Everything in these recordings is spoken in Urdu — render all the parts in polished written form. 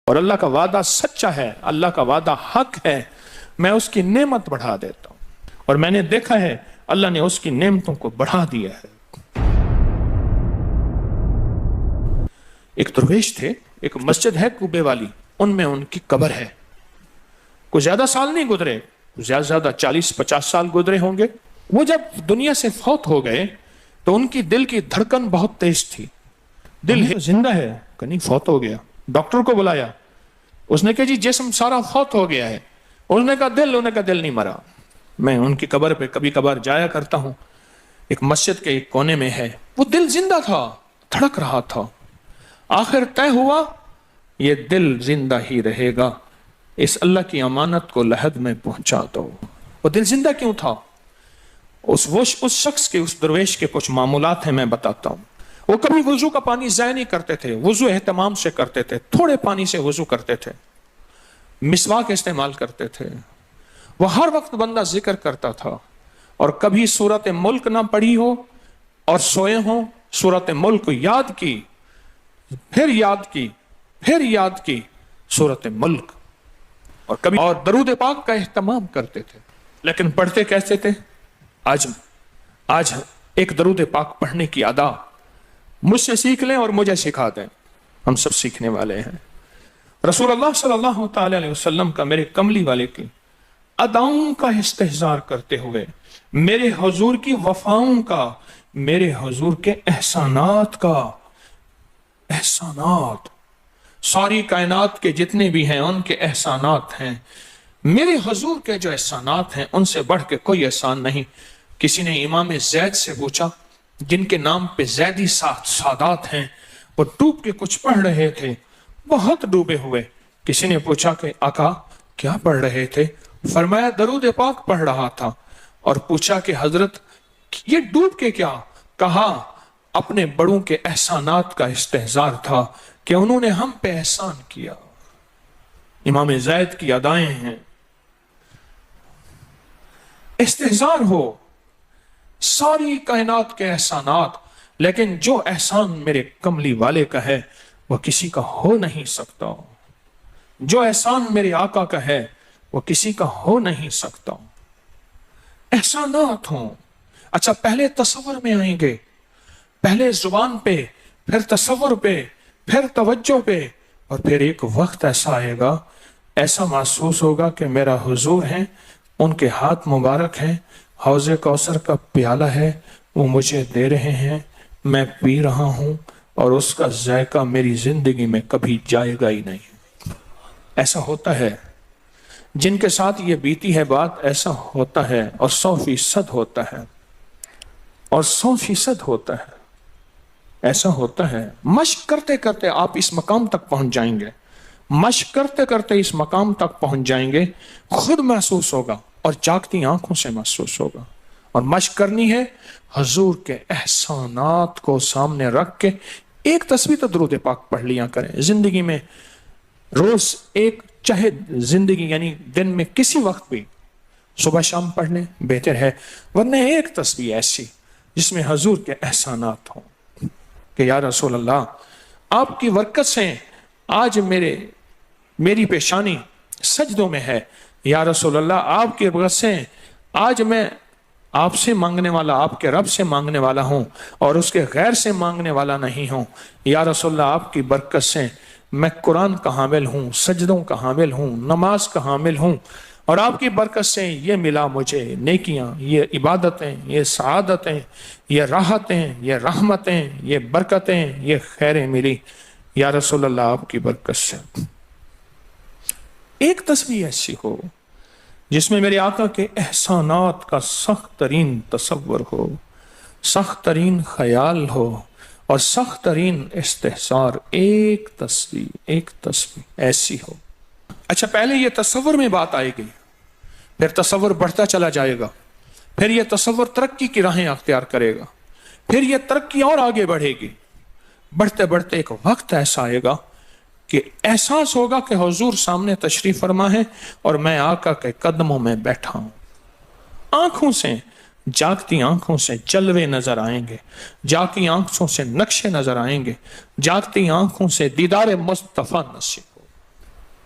اور اللہ کا وعدہ سچا ہے، اللہ کا وعدہ حق ہے، میں اس کی نعمت بڑھا دیتا ہوں، اور میں نے دیکھا ہے اللہ نے اس کی نعمتوں کو بڑھا دیا ہے۔ ایک درویش تھے، ایک مسجد ہے کوبے والی، ان میں ان کی قبر ہے۔ کوئی زیادہ سال نہیں گزرے، زیادہ زیادہ 40-50 سال گزرے ہوں گے۔ وہ جب دنیا سے فوت ہو گئے تو ان کی دل کی دھڑکن بہت تیز تھی۔ دل زندہ ہے کہ نہیں، فوت ہو گیا۔ ڈاکٹر کو بلایا، اس نے کہا جی جسم سارا فوت ہو گیا ہے۔ اس نے کہا دل، انہوں نے کہا دل نہیں مرا۔ میں ان کی قبر پہ کبھی کبھار جایا کرتا ہوں، ایک مسجد کے ایک کونے میں ہے، وہ دل زندہ تھا، دھڑک رہا تھا۔ آخر طے ہوا یہ دل زندہ ہی رہے گا، اس اللہ کی امانت کو لحد میں پہنچا دو۔ وہ دل زندہ کیوں تھا؟ اس شخص کے، اس درویش کے کچھ معمولات ہیں، میں بتاتا ہوں۔ وہ کبھی وضو کا پانی ضائع نہیں کرتے تھے، وضو اہتمام سے کرتے تھے، تھوڑے پانی سے وضو کرتے تھے، مسواک استعمال کرتے تھے۔ وہ ہر وقت بندہ ذکر کرتا تھا، اور کبھی سورۃ ملک نہ پڑھی ہو اور سوئے ہوں، سورۃ ملک یاد کی، پھر یاد کی، پھر یاد کی سورۃ ملک، اور کبھی اور درود پاک کا اہتمام کرتے تھے۔ لیکن پڑھتے کیسے تھے؟ آج ایک درود پاک پڑھنے کی ادا مجھ سے سیکھ لیں اور مجھے سکھا دیں، ہم سب سیکھنے والے ہیں۔ رسول اللہ صلی اللہ تعالی علیہ وسلم کا، میرے کملی والے کی اداؤں کا استحضار کرتے ہوئے، میرے حضور کی وفاؤں کا، میرے حضور کے احسانات کا، احسانات ساری کائنات کے جتنے بھی ہیں ان کے احسانات ہیں، میرے حضور کے جو احسانات ہیں ان سے بڑھ کے کوئی احسان نہیں۔ کسی نے امام زید سے پوچھا، جن کے نام پہ زیدی سادات ہیں، وہ ڈوب کے کچھ پڑھ رہے تھے، بہت ڈوبے ہوئے۔ کسی نے پوچھا کہ آقا کیا پڑھ رہے تھے؟ فرمایا درود پاک پڑھ رہا تھا۔ اور پوچھا کہ حضرت یہ ڈوب کے کیا؟ کہا اپنے بڑوں کے احسانات کا استحضار تھا کہ انہوں نے ہم پہ احسان کیا۔ امام زید کی ادائیں ہیں، استحضار ہو ساری کائنات کے احسانات، لیکن جو احسان میرے کملی والے کا ہے وہ کسی کا ہو نہیں سکتا، جو احسان میرے آقا کا ہے وہ کسی کا ہو نہیں سکتا۔ احسانات ہوں۔ اچھا، پہلے تصور میں آئیں گے، پہلے زبان پہ، پھر تصور پہ، پھر توجہ پہ، اور پھر ایک وقت ایسا آئے گا، ایسا محسوس ہوگا کہ میرا حضور ہے، ان کے ہاتھ مبارک ہیں، حوض کوثر کا پیالہ ہے، وہ مجھے دے رہے ہیں، میں پی رہا ہوں، اور اس کا ذائقہ میری زندگی میں کبھی جائے گا ہی نہیں۔ ایسا ہوتا ہے، جن کے ساتھ یہ بیتی ہے بات، ایسا ہوتا ہے، اور 100% ہوتا ہے، اور 100% ہوتا ہے، ایسا ہوتا ہے۔ مشق کرتے کرتے آپ اس مقام تک پہنچ جائیں گے، مشق کرتے کرتے اس مقام تک پہنچ جائیں گے، خود محسوس ہوگا اور جاگتی آنکھوں سے محسوس ہوگا۔ اور مشق کرنی ہے حضور کے احسانات کو سامنے رکھ کے۔ ایک تصویر تو درود پاک پڑھ لیا کریں زندگی میں، روز ایک، چاہے زندگی یعنی دن میں کسی وقت بھی صبح شام پڑھ لیں، بہتر ہے، ورنہ ایک تصویر ایسی جس میں حضور کے احسانات ہوں کہ یا رسول اللہ آپ کی برکت سے آج میری پیشانی سجدوں میں ہے، یا رسول اللہ آپ کی برکت سے آج میں آپ سے مانگنے والا، آپ کے رب سے مانگنے والا ہوں، اور اس کے غیر سے مانگنے والا نہیں ہوں۔ یا رسول اللہ آپ کی برکت سے میں قرآن کا حامل ہوں، سجدوں کا حامل ہوں، نماز کا حامل ہوں، اور آپ کی برکت سے یہ ملا مجھے نیکیاں، یہ عبادتیں، یہ سعادتیں، یہ راحتیں، یہ رحمتیں، یہ برکتیں، یہ خیریں ملی، یا رسول اللہ آپ کی برکت سے۔ ایک تصویر ایسی ہو جس میں میرے آقا کے احسانات کا سخت ترین تصور ہو، سخت ترین خیال ہو، اور سخت ترین استحضار، ایک تصویر ایسی ہو۔ اچھا، پہلے یہ تصور میں بات آئے گی، پھر تصور بڑھتا چلا جائے گا، پھر یہ تصور ترقی کی راہیں اختیار کرے گا، پھر یہ ترقی اور آگے بڑھے گی، بڑھتے بڑھتے ایک وقت ایسا آئے گا کہ احساس ہوگا کہ حضور سامنے تشریف فرما ہے اور میں آقا کے قدموں میں بیٹھا ہوں۔ آنکھوں سے، جاگتی آنکھوں سے جلوے نظر آئیں گے، جاگتی آنکھوں سے نقشے نظر آئیں گے، جاگتی آنکھوں سے دیدار مصطفیٰ نصیب ہو۔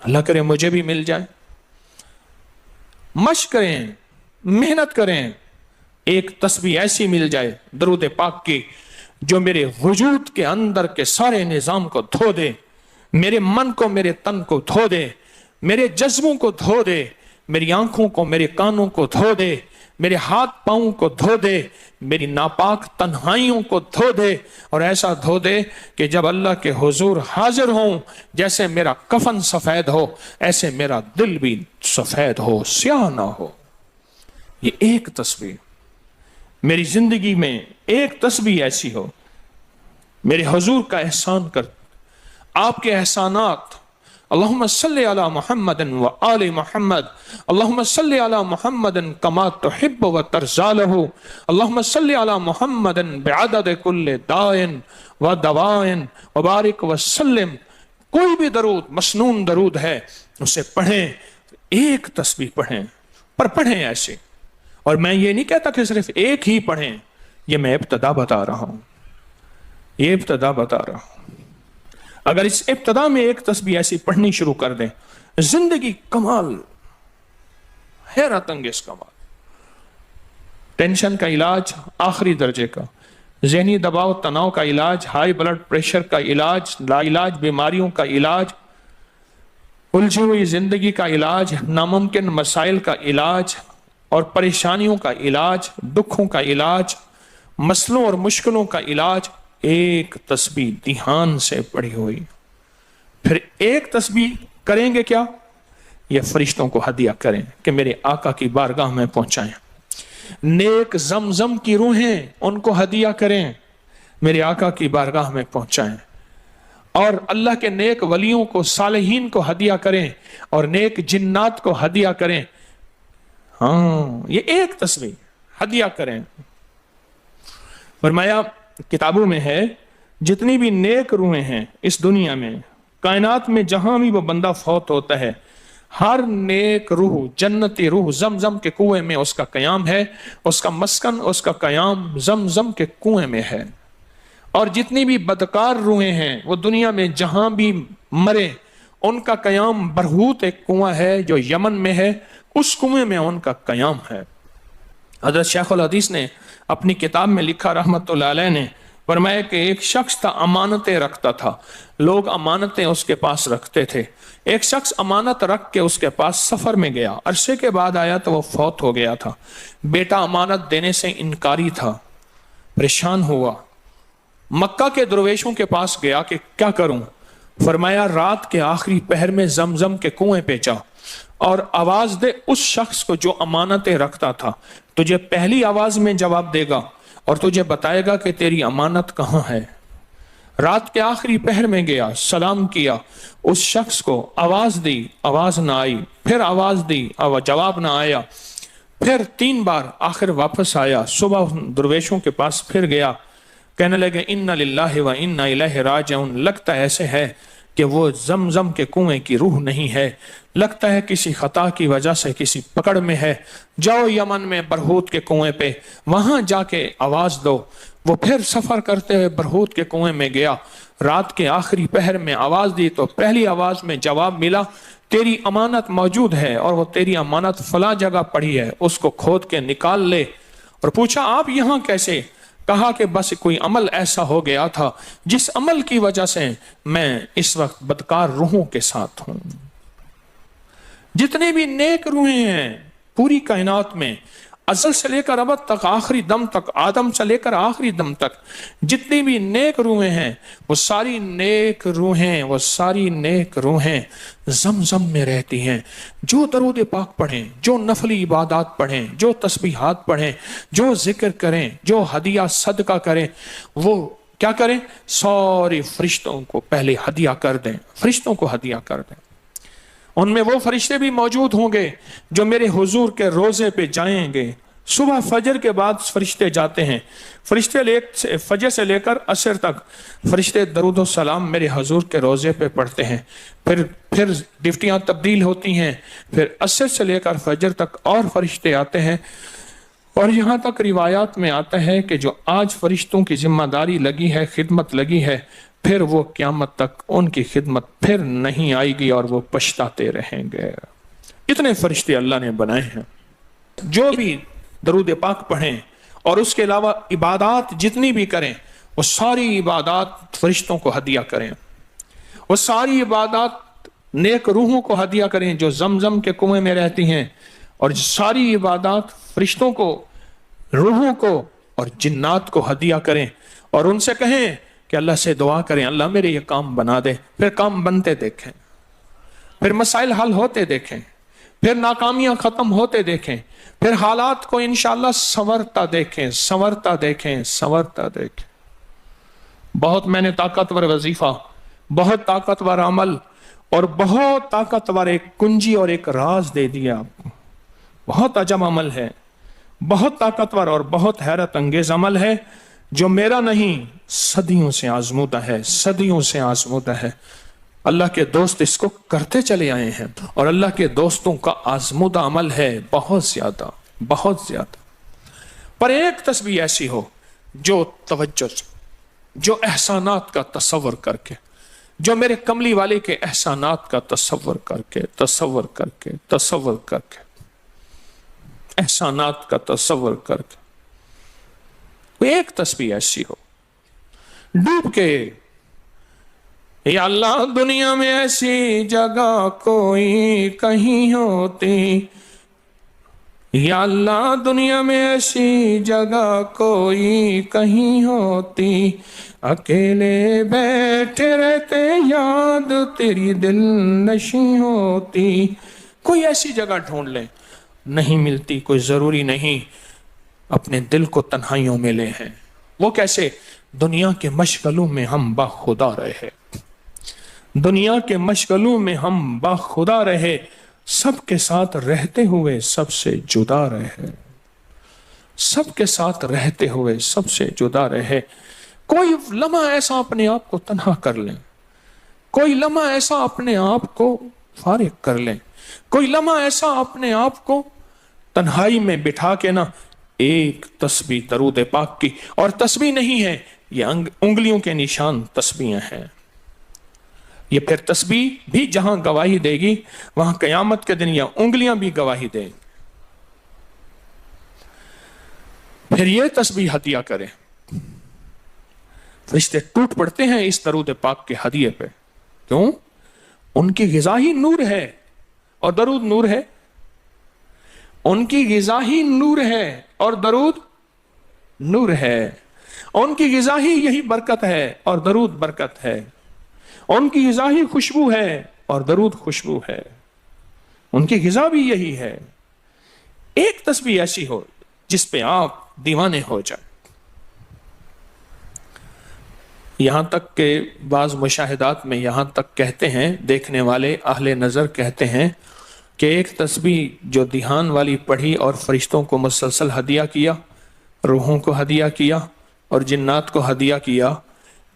اللہ کرے مجھے بھی مل جائے. مشق کریں, محنت کریں, ایک تسبیح ایسی مل جائے درود پاک کی جو میرے وجود کے اندر کے سارے نظام کو دھو دے, میرے من کو, میرے تن کو دھو دے, میرے جذبوں کو دھو دے, میری آنکھوں کو, میرے کانوں کو دھو دے, میرے ہاتھ پاؤں کو دھو دے, میری ناپاک تنہائیوں کو دھو دے, اور ایسا دھو دے کہ جب اللہ کے حضور حاضر ہوں جیسے میرا کفن سفید ہو ایسے میرا دل بھی سفید ہو, سیاہ نہ ہو. یہ ایک تسبیح میری زندگی میں, ایک تسبیح ایسی ہو میرے حضور کا احسان کر, آپ کے احسانات. اللہم صلی علی محمد و آل محمد, اللہم صلی علی محمد کما تحب و ترضی لہ, اللہم صلی علی محمد بعدد کل دائن و دوائن وبارک وسلم. کوئی بھی درود, مسنون درود ہے, اسے پڑھیں, ایک تسبیح پڑھیں, پر پڑھیں ایسے. اور میں یہ نہیں کہتا کہ صرف ایک ہی پڑھیں, یہ میں ابتدا بتا رہا ہوں, یہ ابتدا بتا رہا ہوں. اگر اس ابتدا میں ایک تسبیح ایسی پڑھنی شروع کر دیں, زندگی کمال, حیرت انگیز کمال. ٹینشن کا علاج آخری درجے کا, ذہنی دباؤ تناؤ کا علاج, ہائی بلڈ پریشر کا علاج, لا علاج بیماریوں کا علاج, الجھی ہوئی زندگی کا علاج, ناممکن مسائل کا علاج اور پریشانیوں کا علاج, دکھوں کا علاج, مسئلوں اور مشکلوں کا علاج, ایک تسبیح دھیان سے پڑھی ہوئی. پھر ایک تسبیح کریں گے کیا, یہ فرشتوں کو ہدیہ کریں کہ میرے آقا کی بارگاہ میں پہنچائیں. نیک زمزم کی روحیں ان کو ہدیہ کریں, میرے آقا کی بارگاہ میں پہنچائیں. اور اللہ کے نیک ولیوں کو, صالحین کو ہدیہ کریں, اور نیک جنات کو ہدیہ کریں. ہاں, یہ ایک تسبیح ہدیہ کریں. فرمایا کتابوں میں ہے جتنی بھی نیک روحیں ہیں اس دنیا میں, کائنات میں جہاں بھی وہ بندہ فوت ہوتا ہے, ہر نیک روح, جنتی روح زمزم کے کنویں میں اس کا قیام ہے, اس کا مسکن, اس کا قیام زمزم کے کنویں میں ہے. اور جتنی بھی بدکار روحیں ہیں وہ دنیا میں جہاں بھی مرے, ان کا قیام برہوت ایک کنواں ہے جو یمن میں ہے, اس کنویں میں ان کا قیام ہے. حضرت شیخ الحدیث نے اپنی کتاب میں لکھا رحمت اللہ علیہ نے, فرمایا کہ ایک شخص تھا امانتیں رکھتا تھا, لوگ امانتیں اس کے پاس رکھتے تھے. ایک شخص امانت رکھ کے اس کے پاس سفر میں گیا, عرصے کے بعد آیا تو وہ فوت ہو گیا تھا. بیٹا امانت دینے سے انکاری تھا, پریشان ہوا, مکہ کے درویشوں کے پاس گیا کہ کیا کروں. فرمایا رات کے آخری پہر میں زمزم کے کنویں پہ جا اور آواز دے اس شخص کو جو امانتیں رکھتا تھا, تجھے پہلی آواز میں جواب دے گا اور تجھے بتائے گا کہ تیری امانت کہاں ہے. رات کے آخری پہر میں گیا, سلام کیا, اس شخص کو آواز دی, آواز نہ آئی, پھر آواز دی, جواب نہ آیا, پھر 3 بار, آخر واپس آیا. صبح درویشوں کے پاس پھر گیا, کہنے لگے انا للہ و انا الیہ راجعون. لگتا ایسے ہے کہ وہ زمزم کے کنویں کی روح نہیں ہے, لگتا ہے کسی خطا کی وجہ سے کسی پکڑ میں ہے. جاؤ یمن میں برہوت کے کنویں پہ, وہاں جا کے آواز دو. وہ پھر سفر کرتے ہوئے برہوت کے کنویں میں گیا, رات کے آخری پہر میں آواز دی تو پہلی آواز میں جواب ملا, تیری امانت موجود ہے اور وہ تیری امانت فلاں جگہ پڑی ہے, اس کو کھود کے نکال لے. اور پوچھا آپ یہاں کیسے؟ کہا کہ بس کوئی عمل ایسا ہو گیا تھا جس عمل کی وجہ سے میں اس وقت بدکار روحوں کے ساتھ ہوں. جتنے بھی نیک روحیں ہیں پوری کائنات میں, ازل سے لے کر ابد تک, آخری دم تک, آدم سے لے کر آخری دم تک, جتنی بھی نیک روحیں ہیں وہ ساری نیک روحیں, وہ ساری نیک روحیں زمزم میں رہتی ہیں. جو درود پاک پڑھیں, جو نفلی عبادات پڑھیں, جو تسبیحات پڑھیں, جو ذکر کریں, جو ہدیہ صدقہ کریں, وہ کیا کریں, سارے فرشتوں کو پہلے ہدیہ کر دیں, فرشتوں کو ہدیہ کر دیں. ان میں وہ فرشتے بھی موجود ہوں گے جو میرے حضور کے روزے پہ جائیں گے. صبح فجر کے بعد فرشتے جاتے ہیں, فرشتے فجر سے لے کر عصر تک فرشتے درود و سلام میرے حضور کے روزے پہ پڑھتے ہیں. پھر ڈیوٹیاں تبدیل ہوتی ہیں, پھر عصر سے لے کر فجر تک اور فرشتے آتے ہیں. اور یہاں تک روایات میں آتا ہے کہ جو آج فرشتوں کی ذمہ داری لگی ہے, خدمت لگی ہے, پھر وہ قیامت تک ان کی خدمت پھر نہیں آئے گی اور وہ پچھتاتے رہیں گے۔ اتنے فرشتے اللہ نے بنائے ہیں، جو بھی درود پاک پڑھیں اور اس کے علاوہ عبادات جتنی بھی کریں، وہ ساری عبادات فرشتوں کو ہدیہ کریں، وہ ساری عبادات نیک روحوں کو ہدیہ کریں جو زمزم کے کنویں میں رہتی ہیں، اور ساری عبادات فرشتوں کو، روحوں کو اور جنات کو ہدیہ کریں، اور ان سے کہیں کہ اللہ سے دعا کریں اللہ میرے یہ کام بنا دے۔ پھر کام بنتے دیکھیں، پھر مسائل حل ہوتے دیکھیں، پھر ناکامیاں ختم ہوتے دیکھیں، پھر حالات کو انشاءاللہ سنورتا دیکھیں، سنورتا دیکھیں، سنورتا دیکھیں۔ بہت میں نے طاقتور وظیفہ، بہت طاقتور عمل اور بہت طاقتور ایک کنجی اور ایک راز دے دیا آپ کو۔ بہت عجب عمل ہے، بہت طاقتور اور بہت حیرت انگیز عمل ہے، جو میرا نہیں، صدیوں سے آزمودہ ہے، صدیوں سے آزمودہ ہے۔ اللہ کے دوست اس کو کرتے چلے آئے ہیں، اور اللہ کے دوستوں کا آزمودہ عمل ہے بہت زیادہ، بہت زیادہ۔ پر ایک تسبیح ایسی ہو جو توجہ سے، جو احسانات کا تصور کر کے، جو میرے کملی والے کے احسانات کا تصور کر کے، تصور کر کے، تصور کر کے، احسانات کا تصور کر کے، کوئی ایک تسبیح ایسی ہو ڈوب کے، یا اللہ دنیا میں ایسی جگہ کوئی کہیں ہوتی، یا اللہ دنیا میں ایسی جگہ کوئی کہیں ہوتی، اکیلے بیٹھے رہتے یاد تیری دل نشیں ہوتی۔ کوئی ایسی جگہ ڈھونڈ لیں، نہیں ملتی کوئی ضروری نہیں اپنے دل کو تنہائیوں میں لے ہیں۔ وہ کیسے؟ دنیا کے مشغلوں میں ہم باخدا رہے، دنیا کے مشغلوں میں ہم باخدا رہے، سب کے ساتھ رہتے ہوئے سب سے جدا رہے، سب کے ساتھ رہتے ہوئے سب سے جدا رہے۔ کوئی لمحہ ایسا اپنے آپ کو تنہا کر لیں، کوئی لمحہ ایسا اپنے آپ کو فارغ کر لیں، کوئی لمحہ ایسا اپنے آپ کو تنہائی میں بٹھا کے نا ایک تسبیح درود پاک کی، اور تسبیح نہیں ہے یہ انگلیوں کے نشان تسبیحیں ہیں۔ یہ پھر تسبیح بھی جہاں گواہی دے گی وہاں قیامت کے دن یہ انگلیاں بھی گواہی دیں گی۔ پھر یہ تسبیح ہدیہ کریں، فرشتے ٹوٹ پڑتے ہیں اس درود پاک کے ہدیے پہ۔ کیوں؟ ان کی غذا ہی نور ہے، اور درود نور ہے۔ ان کی غذا ہی نور ہے اور درود نور ہے۔ ان کی غذا ہی یہی برکت ہے اور درود برکت ہے۔ ان کی غذا ہی خوشبو ہے اور درود خوشبو ہے۔ ان کی غذا بھی یہی ہے۔ ایک تسبیح ایسی ہو جس پہ آپ دیوانے ہو جائیں۔ یہاں تک کہ بعض مشاہدات میں یہاں تک کہتے ہیں، دیکھنے والے اہل نظر کہتے ہیں کہ ایک تسبیح جو دھیان والی پڑھی اور فرشتوں کو مسلسل ہدیہ کیا، روحوں کو ہدیہ کیا اور جنات کو ہدیہ کیا،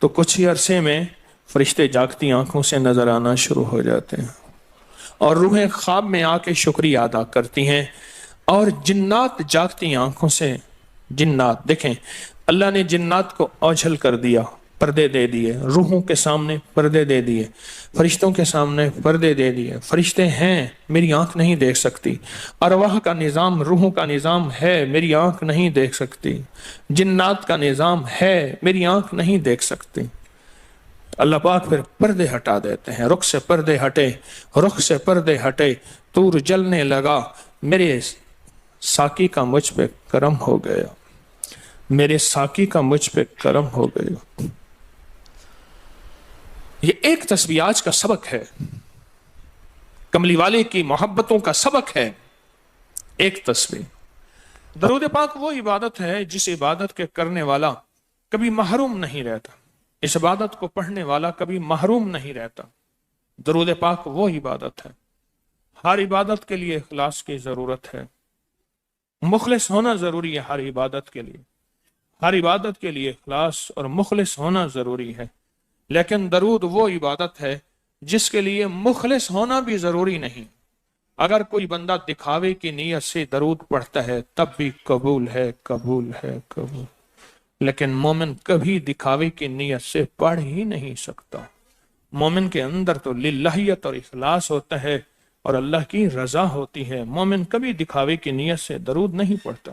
تو کچھ ہی عرصے میں فرشتے جاگتی آنکھوں سے نظر آنا شروع ہو جاتے ہیں، اور روحیں خواب میں آ کے شکریہ ادا کرتی ہیں، اور جنات جاگتی آنکھوں سے، جنات دیکھیں اللہ نے جنات کو اوجھل کر دیا، پردے دے دیے، روحوں کے سامنے پردے دے دیے، فرشتوں کے سامنے پردے دے دیے۔ فرشتے ہیں، میری آنکھ نہیں دیکھ سکتی، ارواح کا نظام، روحوں کا نظام ہے، میری آنکھ نہیں دیکھ سکتی، جنات کا نظام ہے، میری آنکھ نہیں دیکھ سکتی۔ اللہ پاک پھر پردے ہٹا دیتے ہیں، رخ سے پردے ہٹے، رخ سے پردے ہٹے، طور جلنے لگا، میرے ساقی کا مجھ پہ کرم ہو گیا، میرے ساقی کا مجھ پہ کرم ہو گیا۔ یہ ایک تسبیح آج کا سبق ہے، کملی والے کی محبتوں کا سبق ہے، ایک تسبیح۔ درود پاک وہ عبادت ہے جس عبادت کے کرنے والا کبھی محروم نہیں رہتا، اس عبادت کو پڑھنے والا کبھی محروم نہیں رہتا۔ درود پاک وہ عبادت ہے، ہر عبادت کے لیے اخلاص کی ضرورت ہے، مخلص ہونا ضروری ہے۔ ہر عبادت کے لیے، ہر عبادت کے لیے اخلاص اور مخلص ہونا ضروری ہے، لیکن درود وہ عبادت ہے جس کے لیے مخلص ہونا بھی ضروری نہیں۔ اگر کوئی بندہ دکھاوے کی نیت سے درود پڑھتا ہے تب بھی قبول ہے، قبول ہے، قبول۔ لیکن مومن کبھی دکھاوے کی نیت سے پڑھ ہی نہیں سکتا۔ مومن کے اندر تو للہیت اور اخلاص ہوتا ہے اور اللہ کی رضا ہوتی ہے۔ مومن کبھی دکھاوے کی نیت سے درود نہیں پڑھتا۔